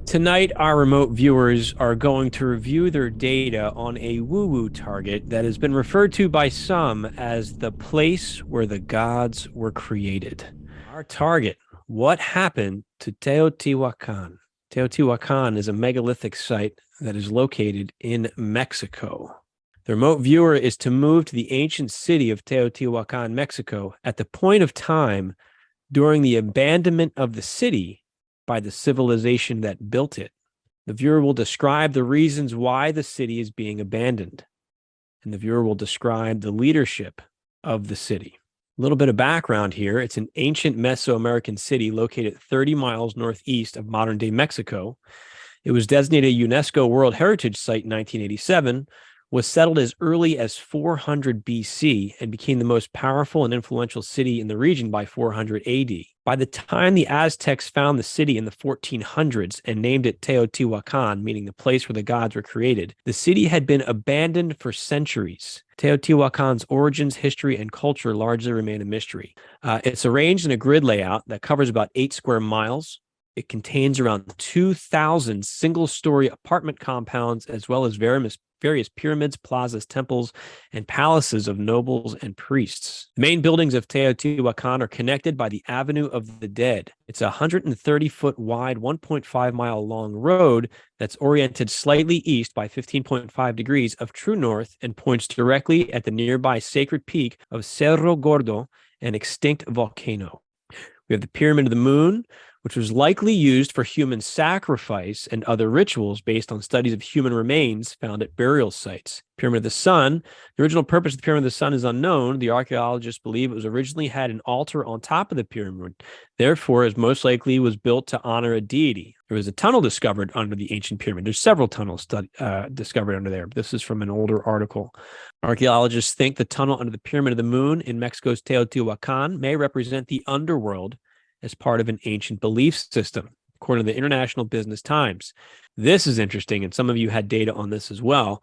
Tonight, our remote viewers are going to review their data on a woo-woo target that has been referred to by some as the place where the gods were created. Our target, what happened to Teotihuacan? Teotihuacan is a megalithic site that is located in Mexico. The remote viewer is to move to the ancient city of Teotihuacan, Mexico, at the point of time during the abandonment of the city by the civilization that built it. The viewer will describe the reasons why the city is being abandoned, and the viewer will describe the leadership of the city. A little bit of background here. It's an ancient Mesoamerican city located 30 miles northeast of modern-day Mexico. It was designated a UNESCO World Heritage Site in 1987, was settled as early as 400 BC, and became the most powerful and influential city in the region by 400 AD. By the time the Aztecs found the city in the 1400s and named it Teotihuacan, meaning the place where the gods were created, the city had been abandoned for centuries. Teotihuacan's origins, history, and culture largely remain a mystery. It's arranged in a grid layout that covers about 8 square miles. It contains around 2,000 single-story apartment compounds, as well as various pyramids, plazas, temples, and palaces of nobles and priests. The main buildings of Teotihuacan are connected by the Avenue of the Dead. It's a 130-foot wide, 1.5-mile long road that's oriented slightly east by 15.5 degrees of true north and points directly at the nearby sacred peak of Cerro Gordo, an extinct volcano. We have the Pyramid of the Moon, which was likely used for human sacrifice and other rituals based on studies of human remains found at burial sites. Pyramid of the Sun. The original purpose of the Pyramid of the Sun is unknown. The archaeologists believe it was originally had an altar on top of the pyramid. Therefore, it most likely was built to honor a deity. There was a tunnel discovered under the ancient pyramid. There's several tunnels discovered under there. This is from an older article. Archaeologists think the tunnel under the Pyramid of the Moon in Mexico's Teotihuacan may represent the underworld as part of an ancient belief system, according to the International Business Times. This is interesting, and some of you had data on this as well.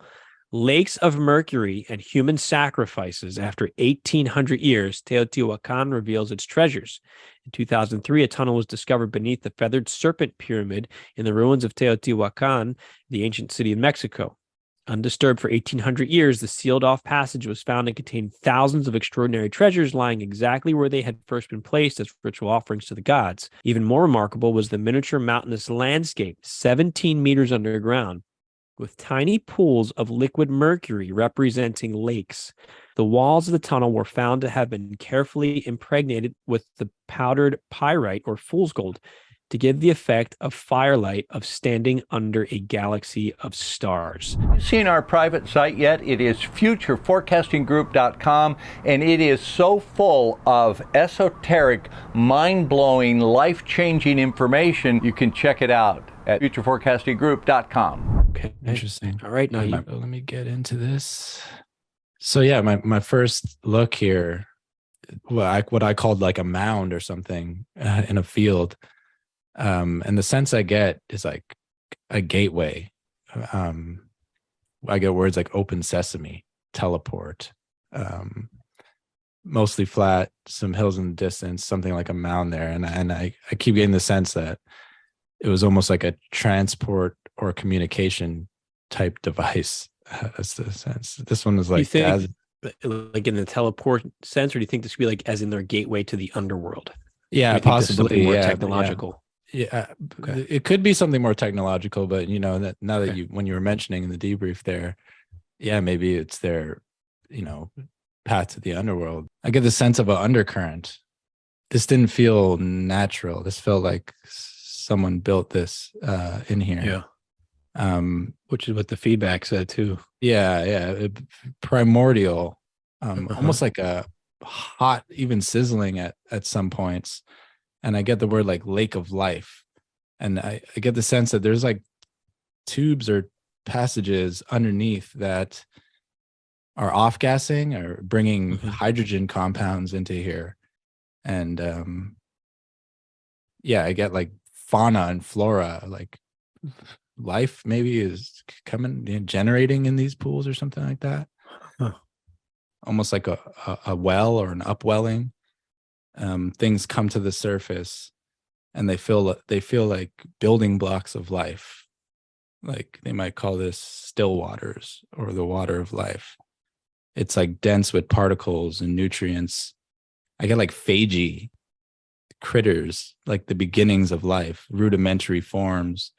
Lakes of mercury and human sacrifices. After 1,800 years, Teotihuacan reveals its treasures. In 2003, a tunnel was discovered beneath the feathered serpent pyramid in the ruins of Teotihuacan, the ancient city of Mexico. Undisturbed for 1,800 years, the sealed-off passage was found and contained thousands of extraordinary treasures lying exactly where they had first been placed as ritual offerings to the gods. Even more remarkable was the miniature mountainous landscape, 17 meters underground, with tiny pools of liquid mercury representing lakes. The walls of the tunnel were found to have been carefully impregnated with the powdered pyrite or fool's gold, to give the effect of firelight of standing under a galaxy of stars. Have you seen our private site yet? It is futureforecastinggroup.com, and it is so full of esoteric, mind-blowing, life-changing information. You can check it out at futureforecastinggroup.com. Okay, Interesting. All right, now let me get into this. So yeah, my first look here, what I called like a mound or something in a field. And the sense I get is like a gateway. I get words like open sesame, teleport, mostly flat, some hills in the distance, something like a mound there. And I keep getting the sense that it was almost like a transport or communication type device. That's the sense. This one is like, do you think, like in the teleport sense, or do you think this could be like as in their gateway to the underworld? yeah, possibly more yeah, technological. Yeah, Okay. it could be something more technological, but you know that now that when you were mentioning in the debrief there, yeah, maybe it's their, path to the underworld. I get the sense of an undercurrent. This didn't feel natural. This felt like someone built this in here. Yeah. Which is what the feedback said too. Yeah, primordial, almost like a hot, even sizzling at some points. And I get the word like lake of life. And I get the sense that there's like tubes or passages underneath that are off-gassing or bringing hydrogen compounds into here. And I get like fauna and flora, like life maybe is coming, generating in these pools or something like that. Huh. Almost like a well or an upwelling. Things come to the surface and they feel like building blocks of life. Like they might call this still waters or the water of life. It's like dense with particles and nutrients. I get like phagi critters, like the beginnings of life, rudimentary forms,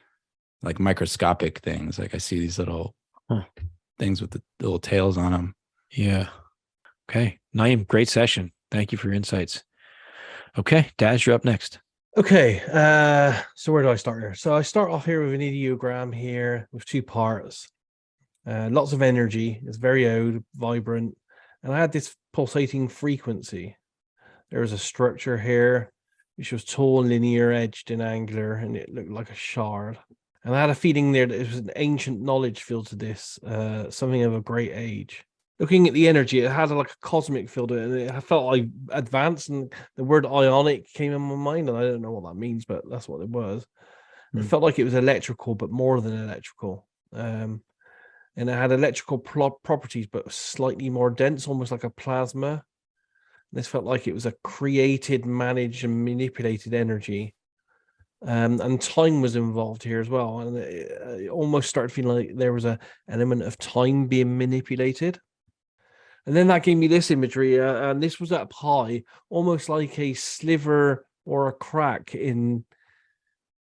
like microscopic things. Like I see these little things with the little tails on them. Yeah. Okay. Nyiam, great session. Thank you for your insights. Okay, Daz, you're up next. Okay, so where do I start here? So I start off here with an ideogram here with 2 parts. Lots of energy. It's very old, vibrant. And I had this pulsating frequency. There was a structure here, which was tall, linear, edged, and angular, and it looked like a shard. And I had a feeling there that it was an ancient knowledge feel to this, something of a great age. Looking at the energy, it had like a cosmic feel to it, and it felt like advanced, and the word ionic came in my mind, and I don't know what that means, but that's what it was. It felt like it was electrical, but more than electrical. And it had electrical properties, but slightly more dense, almost like a plasma. This felt like it was a created, managed, and manipulated energy. And time was involved here as well. And it almost started feeling like there was an element of time being manipulated. And then that gave me this imagery, and this was up high, almost like a sliver or a crack in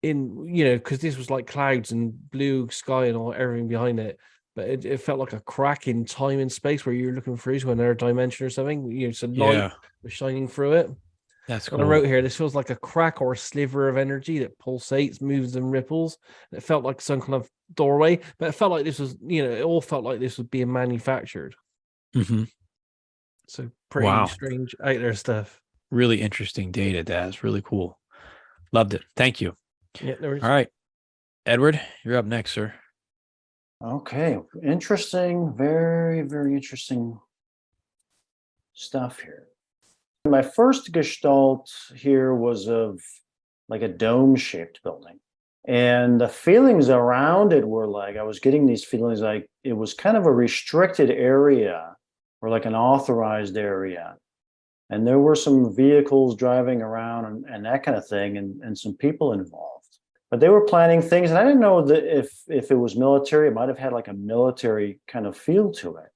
because this was like clouds and blue sky and all everything behind it. But it felt like a crack in time and space where you're looking through to another dimension or something. So light was shining through it. That's cool. cool. I wrote here, this feels like a crack or a sliver of energy that pulsates, moves, and ripples. It felt like some kind of doorway, but it felt like this was, it all felt like this was being manufactured. Mm-hmm. So pretty strange out there stuff. Really interesting data, Daz. Really cool. Loved it. Thank you. Yeah, there is. All right. Edward, you're up next, sir. Okay, interesting, very, very interesting stuff here. My first gestalt here was of like a dome-shaped building. And the feelings around it were like, I was getting these feelings like it was kind of a restricted area or like an authorized area. And there were some vehicles driving around and that kind of thing, and some people involved. But they were planning things, and I didn't know that if it was military, it might have had like a military kind of feel to it.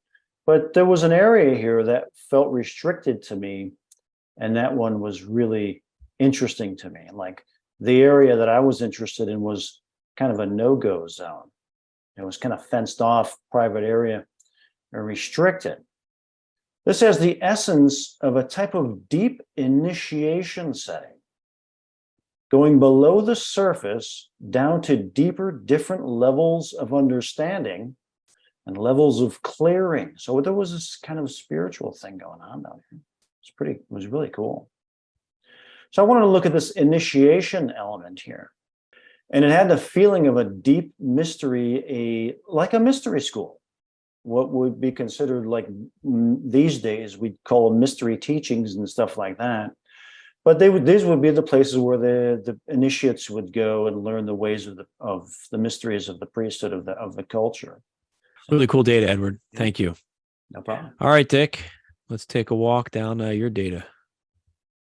But there was an area here that felt restricted to me, and that one was really interesting to me. Like the area that I was interested in was kind of a no-go zone. It was kind of fenced off, private area, and restricted. This has the essence of a type of deep initiation setting, going below the surface down to deeper, different levels of understanding and levels of clearing. So there was this kind of spiritual thing going on down here. It was really cool. So I wanted to look at this initiation element here. And it had the feeling of a deep mystery, like a mystery school. What would be considered like these days, we'd call mystery teachings and stuff like that. But these would be the places where the initiates would go and learn the ways of the mysteries of the priesthood of the culture. Really cool data, Edward. Thank you. No problem. All right, Dick, let's take a walk down your data.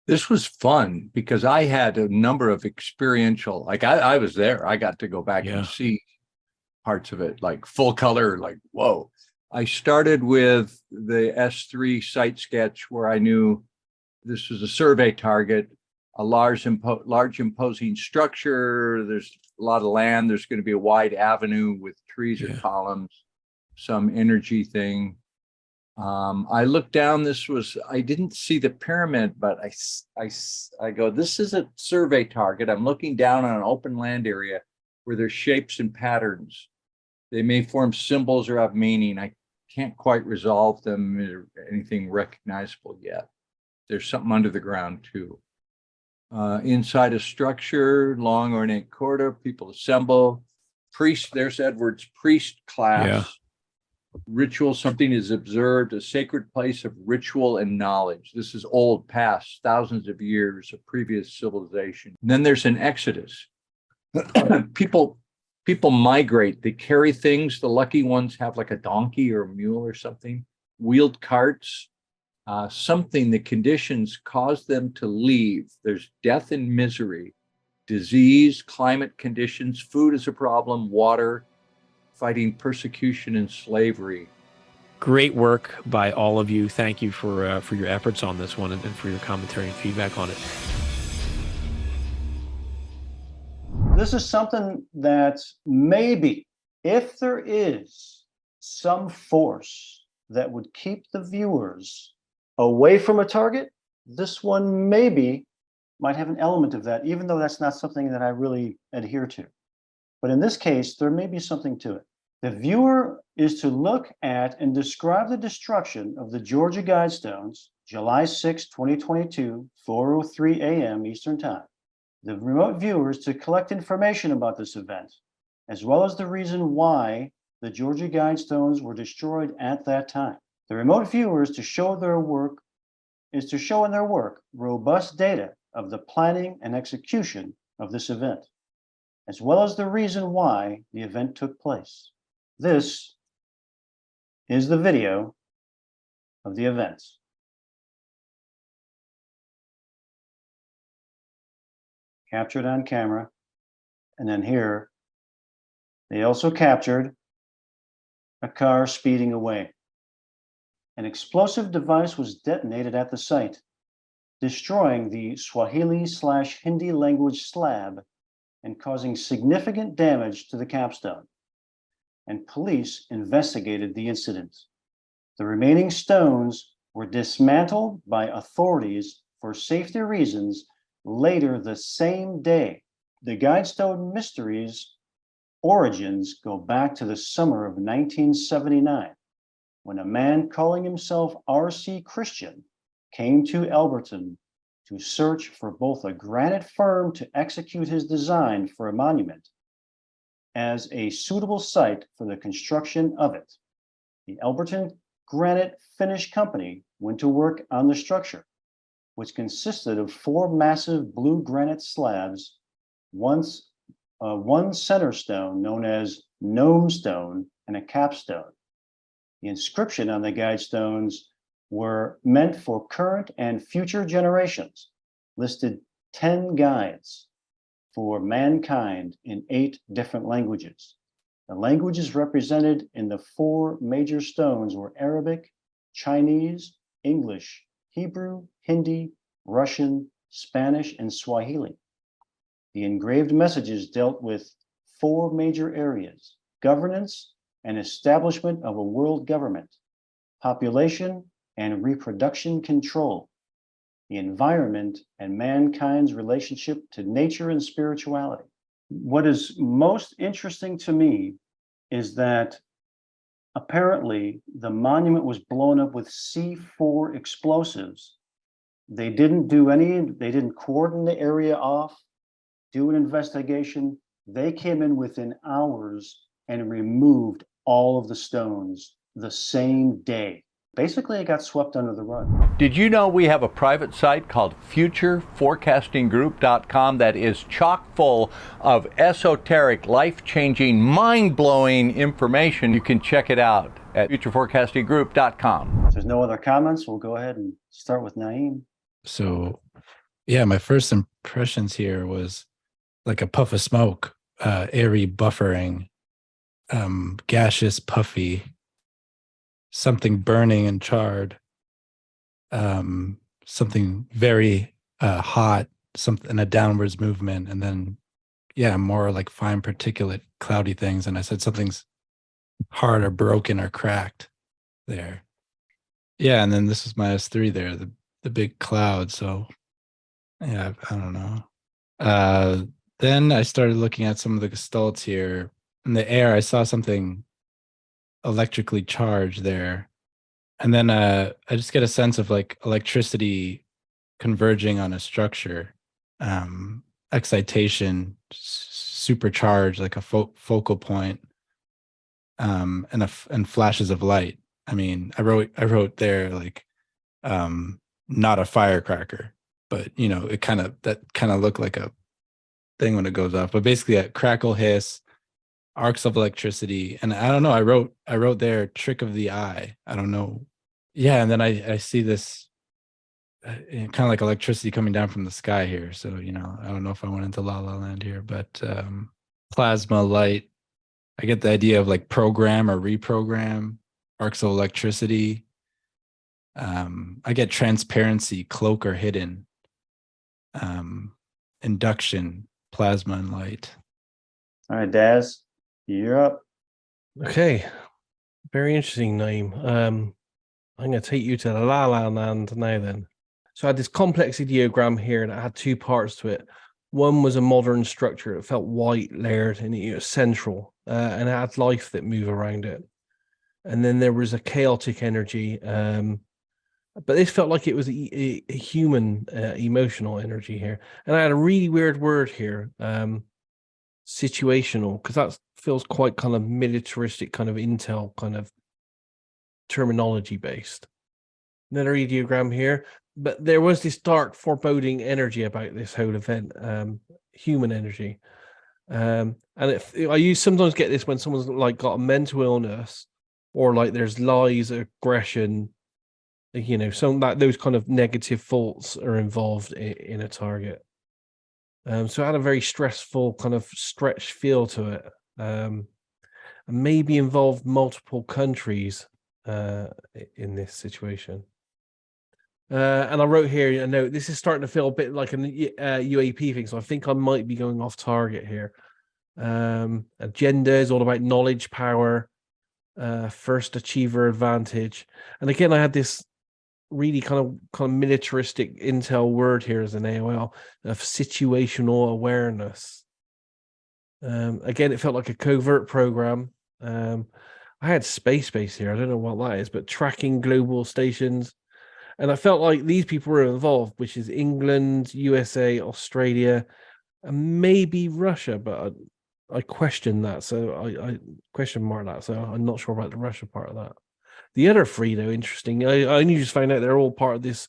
This was fun because I had a number of experiential, like I was there. I got to go back and see parts of it, like full color, like, whoa. I started with the S3 site sketch where I knew this was a survey target, a large imposing structure. There's a lot of land. There's going to be a wide avenue with trees or columns, some energy thing. I looked down. I didn't see the pyramid, but I go, this is a survey target. I'm looking down on an open land area where there's shapes and patterns. They may form symbols or have meaning. I can't quite resolve them or anything recognizable yet. There's something under the ground too. Inside a structure, long ornate corridor, people assemble. Priest, there's Edward's priest class. Yeah. Ritual, something is observed, a sacred place of ritual and knowledge. This is old, past, thousands of years of previous civilization. And then there's an exodus. People migrate, they carry things. The lucky ones have like a donkey or a mule or something, wheeled carts, something, the conditions cause them to leave. There's death and misery. disease, climate conditions, food is a problem, water, fighting persecution and slavery. Great work by all of you. Thank you for your efforts on this one and for your commentary and feedback on it. This is something that maybe, if there is some force that would keep the viewers away from a target, this one maybe might have an element of that, even though that's not something that I really adhere to. But in this case, there may be something to it. The viewer is to look at and describe the destruction of the Georgia Guidestones, July 6, 2022, 4:03 a.m. Eastern Time. The remote viewers to collect information about this event, as well as the reason why the Georgia Guidestones were destroyed at that time. The remote viewers to show in their work robust data of the planning and execution of this event, as well as the reason why the event took place. This is the video of the events. Captured on camera. And then here, they also captured a car speeding away. An explosive device was detonated at the site, destroying the Swahili/Hindi language slab and causing significant damage to the capstone. And police investigated the incident. The remaining stones were dismantled by authorities for safety reasons later the same day. The Guidestone mysteries origins go back to the summer of 1979, when a man calling himself R.C. Christian came to Alberton to search for both a granite firm to execute his design for a monument as a suitable site for the construction of it. The Alberton Granite Finish Company went to work on the structure, which consisted of 4 massive blue granite slabs, one center stone known as Gnome Stone, and a capstone. The inscription on the Guidestones were meant for current and future generations, listed 10 guides for mankind in 8 different languages. The languages represented in the 4 major stones were Arabic, Chinese, English, Hebrew, Hindi, Russian, Spanish, and Swahili. The engraved messages dealt with 4 major areas: governance and establishment of a world government, population and reproduction control, the environment and mankind's relationship to nature and spirituality. What is most interesting to me is that apparently the monument was blown up with C4 explosives. They didn't cordon the area off, do an investigation. They came in within hours and removed all of the stones the same day. Basically, it got swept under the rug. Did you know we have a private site called futureforecastinggroup.com that is chock full of esoteric, life-changing, mind-blowing information? You can check it out at futureforecastinggroup.com. If there's no other comments, we'll go ahead and start with Nyiam. So, yeah, my first impressions here was like a puff of smoke, airy, buffering, gaseous, puffy, something burning and charred, something very hot, something, a downwards movement, and then, yeah, more like fine particulate, cloudy things. And I said something's hard or broken or cracked there. Yeah, and then this is my S3 there, the big cloud. So, yeah, I don't know. Then I started looking at some of the gestalts here. In the air, I saw something electrically charged there. And then I just get a sense of like electricity converging on a structure, excitation, supercharged, like a focal point, and flashes of light. I mean, I wrote there like, not a firecracker, but you know, that kind of looked like a thing when it goes off, but basically a crackle, hiss, arcs of electricity. And I don't know, I wrote there trick of the eye. I don't know. Yeah. And then I see this kind of like electricity coming down from the sky here. So, I don't know if I went into La La Land here, but plasma, light. I get the idea of like program or reprogram, arcs of electricity. I get transparency, cloak or hidden, induction, plasma and light. All right, Daz, you're up. Okay, very interesting name. I'm going to take you to the La La Land now then. So I had this complex ideogram here that had two parts to it. One was a modern structure. It felt white, layered, and it was central, and it had life that moved around it. And then there was a chaotic energy, but this felt like it was a human emotional energy here. And I had a really weird word here, situational, because that feels quite kind of militaristic, kind of intel, kind of terminology based. Another ideogram here, but there was this dark foreboding energy about this whole event, human energy. And I sometimes get this when someone's like got a mental illness, or like there's lies, aggression, those kind of negative thoughts are involved in a target. So it had a very stressful kind of stretched feel to it, and maybe involved multiple countries in this situation. And I wrote here, this is starting to feel a bit like an UAP thing, so I think I might be going off target here. Agenda is all about knowledge, power, first achiever advantage. And again, I had this really kind of militaristic intel word here as an AOL of situational awareness. Again, it felt like a covert program. I had space base here. I don't know what that is, but tracking global stations. And I felt like these people were involved, which is England, USA, Australia, and maybe Russia, but I question that. So I question mark that. So I'm not sure about the Russia part of that. The other three, though, interesting. I only just found out they're all part of this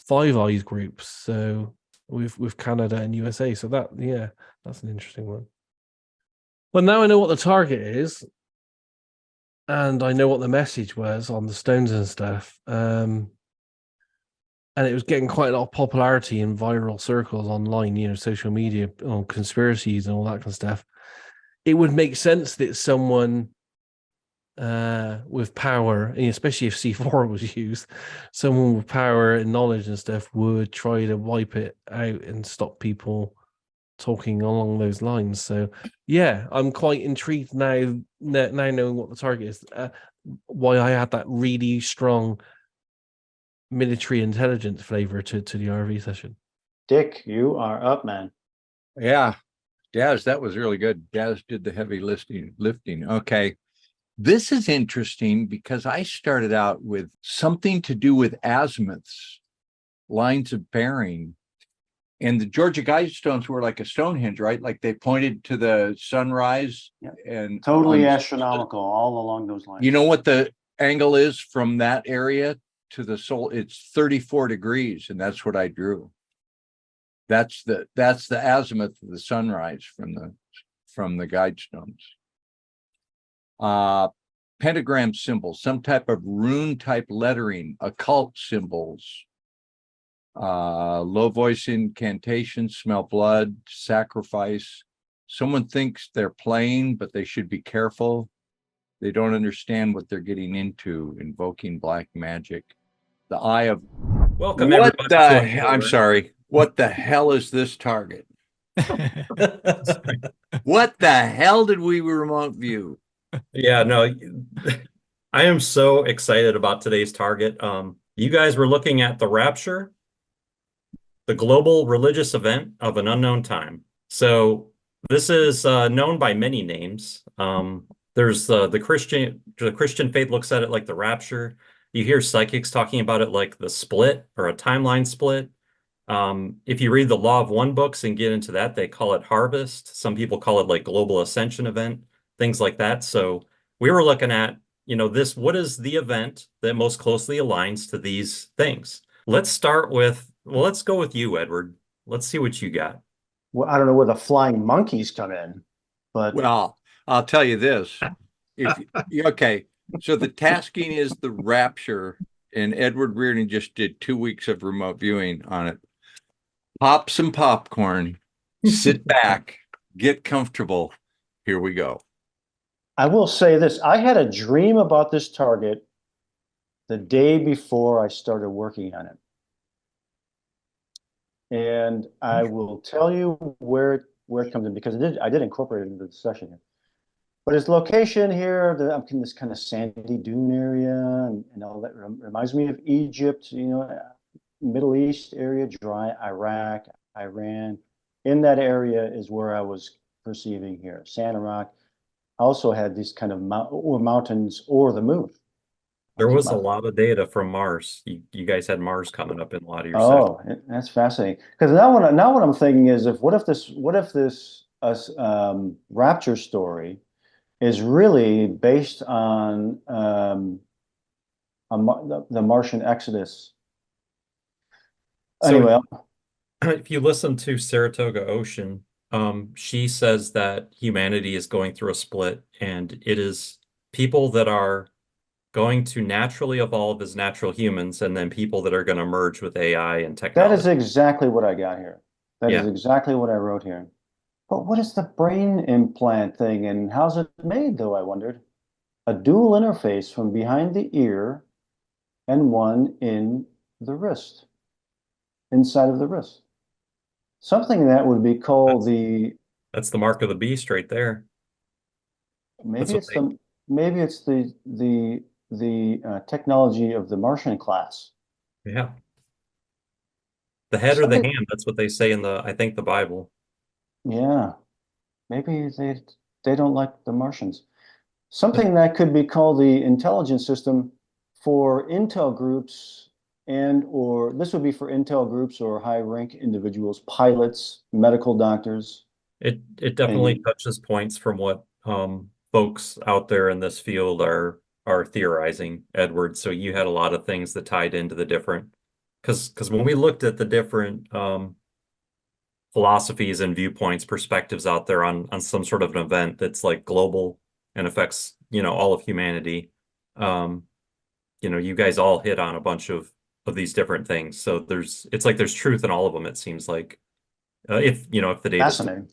Five Eyes group. So with Canada and USA. So that's an interesting one. Well, now I know what the target is, and I know what the message was on the stones and stuff. And it was getting quite a lot of popularity in viral circles online, social media, on conspiracies and all that kind of stuff. It would make sense that someone with power, and especially if C4 was used, someone with power and knowledge and stuff would try to wipe it out and stop people talking along those lines. So yeah, I'm quite intrigued now knowing what the target is, why I had that really strong military intelligence flavor to the RV session. Dick, you are up, man. Yeah, Daz, that was really good. Daz did the heavy lifting. Okay. This is interesting because I started out with something to do with azimuths, lines of bearing. And the Georgia Guidestones were like a Stonehenge, right? Like they pointed to the sunrise. Yep. And totally astronomical all along those lines. You know what the angle is from that area to the soul? It's 34 degrees, and that's what I drew. That's the azimuth of the sunrise from the Guidestones. Pentagram symbols, some type of rune type lettering, occult symbols, low voice incantation, smell blood, sacrifice. Someone thinks they're playing, but they should be careful. They don't understand what they're getting into, invoking black magic. The eye of welcome. I'm sorry. What the hell is this target? What the hell did we remote view? Yeah, no, I am so excited about today's target. You guys were looking at the Rapture, the global religious event of an unknown time. So this is known by many names. There's the Christian faith looks at it like the Rapture. You hear psychics talking about it like the split or a timeline split. If you read the Law of One books and get into that, they call it harvest. Some people call it like global ascension event, things like that. So we were looking at, what is the event that most closely aligns to these things? Let's go with you, Edward. Let's see what you got. Well, I don't know where the flying monkeys come in, but well, I'll tell you this. Okay. So the tasking is the Rapture, and Edward Riordan just did 2 weeks of remote viewing on it. Pop some popcorn, sit back, get comfortable. Here we go. I will say this. I had a dream about this target the day before I started working on it. And I will tell you where it comes in, because I did incorporate it into the session here. But its location here, I'm in this kind of sandy dune area, and all that reminds me of Egypt, you know, Middle East area, dry Iraq, Iran. In that area is where I was perceiving here. Sand and rock. I also had these kind of mountains or the moon. There was a lot of data from Mars. You guys had Mars coming up in a lot of your Oh, sessions. that's fascinating. Because now what I'm thinking is, what if this Rapture story is really based on the Martian Exodus? So Anyway, if you listen to Saratoga Ocean, she says that humanity is going through a split, and it is people that are going to naturally evolve as natural humans, and then people that are going to merge with AI and that technology. is exactly what I got here. That is exactly what I wrote here. But what is the brain implant thing, and how's it made, though, I wondered? A dual interface from behind the ear and one in the wrist, inside of the wrist. Something that would be called That's the mark of the beast right there. maybe it's the technology of the Martian class. Yeah. The head or the hand, that's what they say in I think the Bible. Yeah. Maybe they don't like the Martians. Something that could be called the intelligence system for intel groups, or this would be for intel groups or high rank individuals, pilots, medical doctors. It definitely touches points from what folks out there in this field are theorizing, Edward. So you had a lot of things that tied into the different, because when we looked at the different philosophies and viewpoints, perspectives out there on some sort of an event that's like global and affects, all of humanity, you guys all hit on a bunch of these different things. So it's like there's truth in all of them, it seems like, if the data. Fascinating.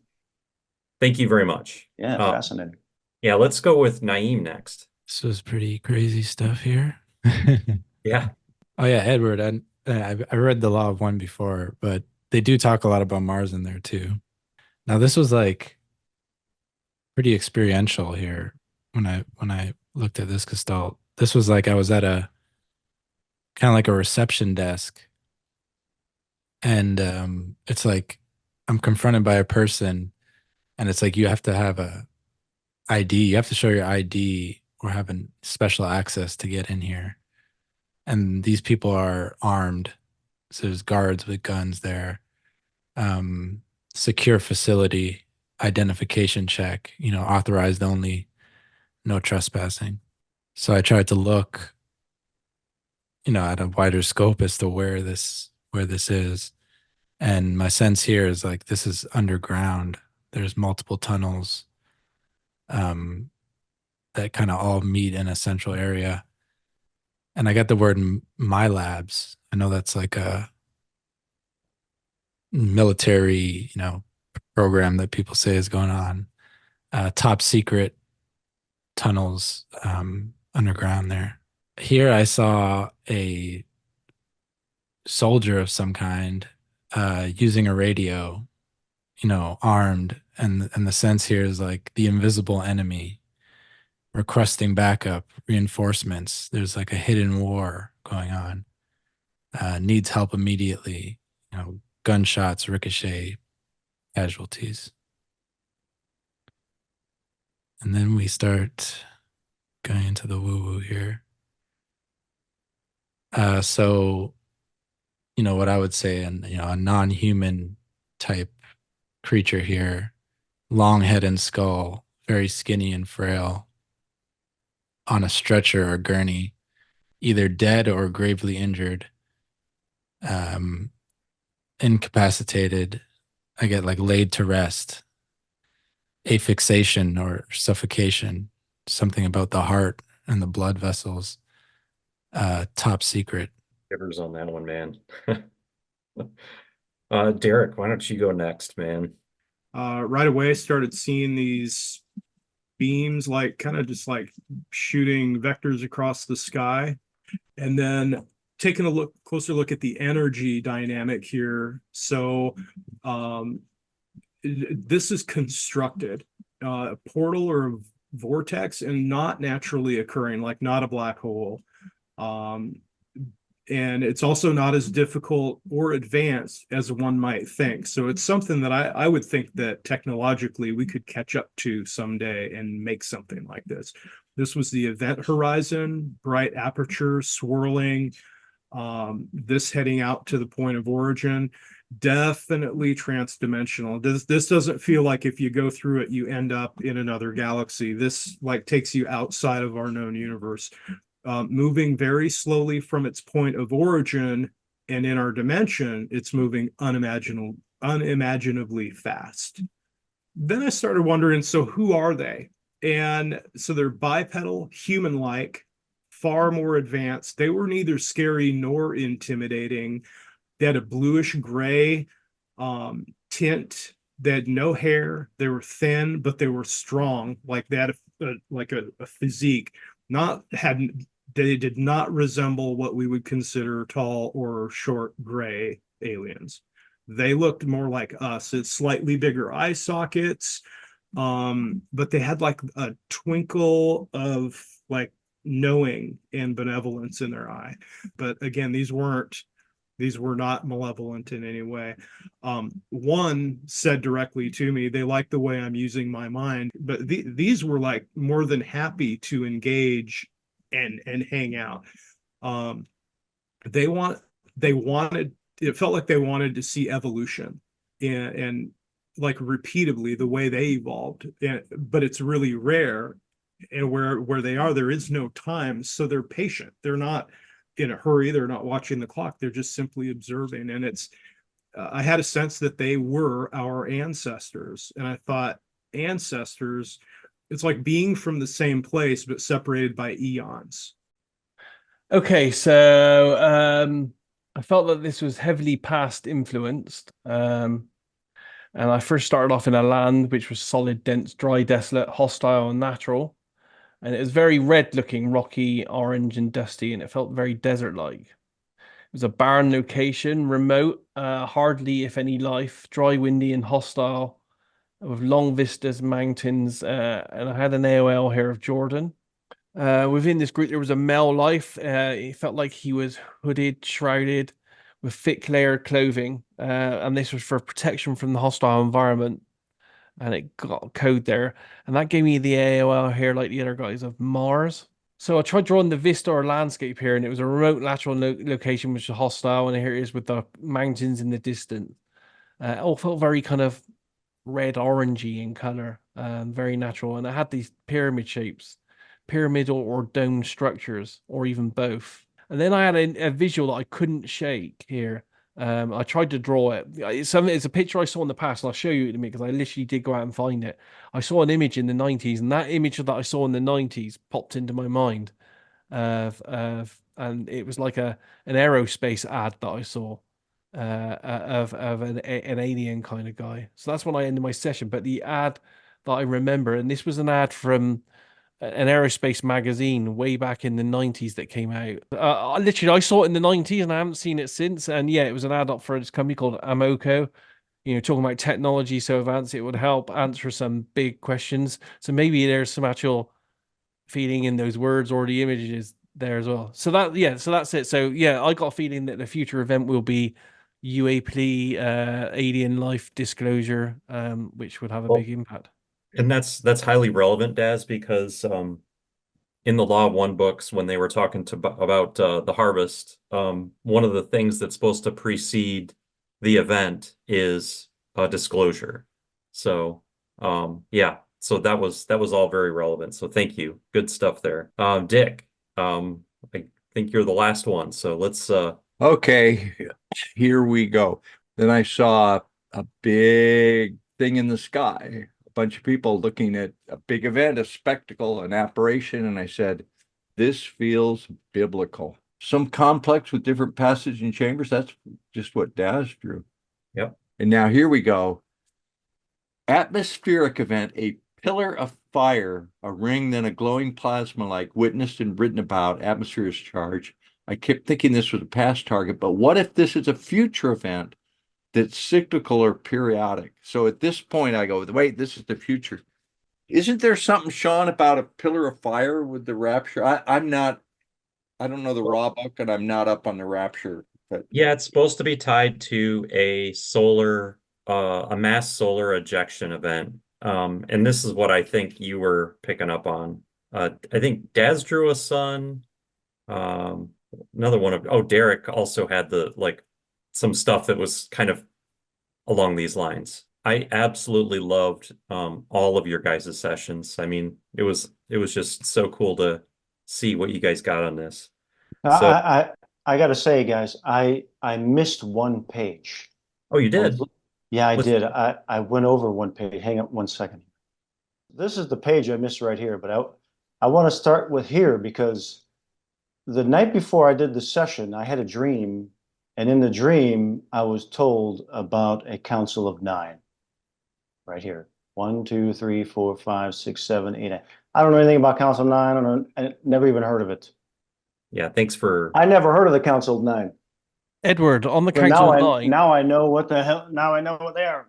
Thank you very much. Yeah, fascinating. Yeah, let's go with Nyiam next. This was pretty crazy stuff here. Yeah. Oh yeah, Edward. I read the Law of One before, but they do talk a lot about Mars in there too. Now this was like pretty experiential here when I looked at this gestalt. This was like I was at a kind of like a reception desk, and it's like I'm confronted by a person, and it's like you have to have a ID. You have to show your ID or have special access to get in here. And these people are armed. So there's guards with guns there. Secure facility, identification check, authorized only, no trespassing. So I tried to look, at a wider scope as to where this is. And my sense here is like this is underground. There's multiple tunnels that kind of all meet in a central area. And I got the word my labs. I know that's like a military, program that people say is going on. Top secret tunnels underground there. Here I saw a soldier of some kind using a radio, armed. And the sense here is like the invisible enemy requesting backup, reinforcements. There's like a hidden war going on. Needs help immediately. Gunshots, ricochet, casualties. And then we start going into the woo-woo here. So, what I would say, a non-human type creature here, long head and skull, very skinny and frail, on a stretcher or gurney, either dead or gravely injured, incapacitated. I get like laid to rest, affixation or suffocation, something about the heart and the blood vessels. top secret. Shivers on that one, man. Derek, why don't you go next, man? Right away started seeing these beams, like kind of just like shooting vectors across the sky, and then taking a closer look at the energy dynamic here. So this is constructed, a portal or a vortex, and not naturally occurring, like not a black hole. And it's also not as difficult or advanced as one might think. So it's something that I would think that technologically we could catch up to someday and make something like this. This was the event horizon, bright aperture, swirling, this heading out to the point of origin, definitely transdimensional. This doesn't feel like if you go through it, you end up in another galaxy. This like takes you outside of our known universe. Moving very slowly from its point of origin, and in our dimension, it's moving unimaginably fast. Then I started wondering, so who are they? And so they're bipedal, human-like, far more advanced. They were neither scary nor intimidating. They had a bluish gray tint. They had no hair. They were thin, but they were strong. Like they had a physique. They did not resemble what we would consider tall or short gray aliens. They looked more like us. It's slightly bigger eye sockets, but they had like a twinkle of like knowing and benevolence in their eye. But again, these were not malevolent in any way. One said directly to me, they like the way I'm using my mind, but these were like more than happy to engage and hang out. It felt like they wanted to see evolution and like repeatedly the way they evolved. But it's really rare, and where they are, there is no time, so they're patient. They're not in a hurry. They're not watching the clock. They're just simply observing. And I had a sense that they were our ancestors. And I thought, ancestors, it's like being from the same place, but separated by eons. Okay, so I felt that this was heavily past influenced. And I first started off in a land which was solid, dense, dry, desolate, hostile, and natural. And it was very red looking, rocky, orange, and dusty, and it felt very desert like. It was a barren location, remote, hardly, if any, life, dry, windy, and hostile, with long vistas, mountains, and I had an AOL here of Jordan. Within this group, there was a male life. It felt like he was hooded, shrouded, with thick layered clothing, and this was for protection from the hostile environment. And it got a code there, and that gave me the AOL here, like the other guys, of Mars. So I tried drawing the vista or landscape here, and it was a remote natural location which was hostile, and here it is with the mountains in the distance. It all felt very kind of red orangey in color, very natural, and it had these pyramid shapes, pyramidal or dome structures, or even both. And then I had a visual that I couldn't shake here. I tried to draw it. It's a picture I saw in the past, and I'll show you it in a minute because I literally did go out and find it. I saw an image in the 90s, and that image that I saw in the 90s popped into my mind. And it was like an aerospace ad that I saw of an alien kind of guy. So that's when I ended my session. But the ad that I remember, and this was an ad from an aerospace magazine way back in the 90s that came out. I saw it in the 90s and I haven't seen it since. And yeah, it was an ad up for this company called Amoco, talking about technology so advanced it would help answer some big questions. So maybe there's some actual feeling in those words or the images there as well. So that's it. So yeah, I got a feeling that the future event will be UAP alien life disclosure, which would have a big impact. And that's highly relevant, Daz, because in the Law of One books, when they were talking about the harvest, one of the things that's supposed to precede the event is a disclosure. So yeah, so that was all very relevant. So thank you. Good stuff there. Dick, I think you're the last one. So let's Okay, here we go. Then I saw a big thing in the sky, a bunch of people looking at a big event, a spectacle, an apparition, and I said, This feels biblical. Some complex with different passages and chambers. That's just what Daz drew. Yep. And now here we go. Atmospheric event, a pillar of fire, a ring, then a glowing plasma like witnessed and written about. Atmosphere is charged. I kept thinking this was a past target, but what if this is a future event that's cyclical or periodic? So at this point, I go, wait, this is the future. Isn't there something, Sean, about a pillar of fire with the rapture? I don't know the raw book, and I'm not up on the rapture. But Yeah, it's supposed to be tied to a mass solar ejection event. And this is what I think you were picking up on. I think Daz drew a sun. Another one of Derek also had some stuff that was kind of along these lines. I absolutely loved all of your guys' sessions. I mean, it was just so cool to see what you guys got on this. So, I got to say, guys, I missed one page. oh, you did? Yeah, I did. I went over one page. Hang on 1 second. This is the page I missed right here, but I want to start with here because the night before I did the session, I had a dream, and in the dream, I was told about a council of 9. Right here. 1, 2, 3, 4, 5, 6, 7, 8, 9. I don't know anything about Council 9. I don't know. I never even heard of it. Yeah, thanks for. I never heard of the Council of 9. Edward, on the But Council of 9. now I know what the hell. Now I know what they are.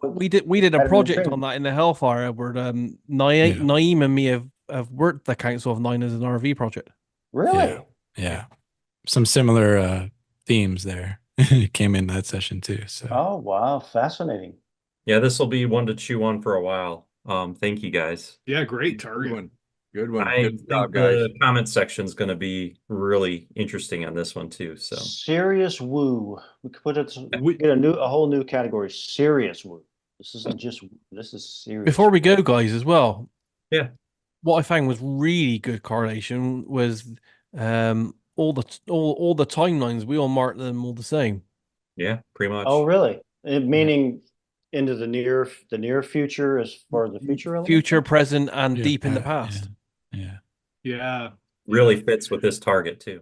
We did a that was project insane. on that in the Hellfire, Edward. Nyiam and me have worked the Council of 9 as an RV project. Really? Yeah. Some similar themes there came in that session too. So Oh wow, fascinating. Yeah, this will be one to chew on for a while. Thank you guys. Yeah, great good target. one. Good one. I Good think job, guys. the comment section is going to be really interesting on this one too. So Serious woo. We could put it. We- Get a whole new category. Serious woo. This isn't just. This is serious. Before we go, guys, as well. Yeah. What I found was really good correlation was all the timelines. We all marked them all the same. yeah, pretty much. Oh really? Meaning into the near future as far as the future element? Future, present, and Yeah, deep in the past. Yeah. Yeah. Really fits with this target too.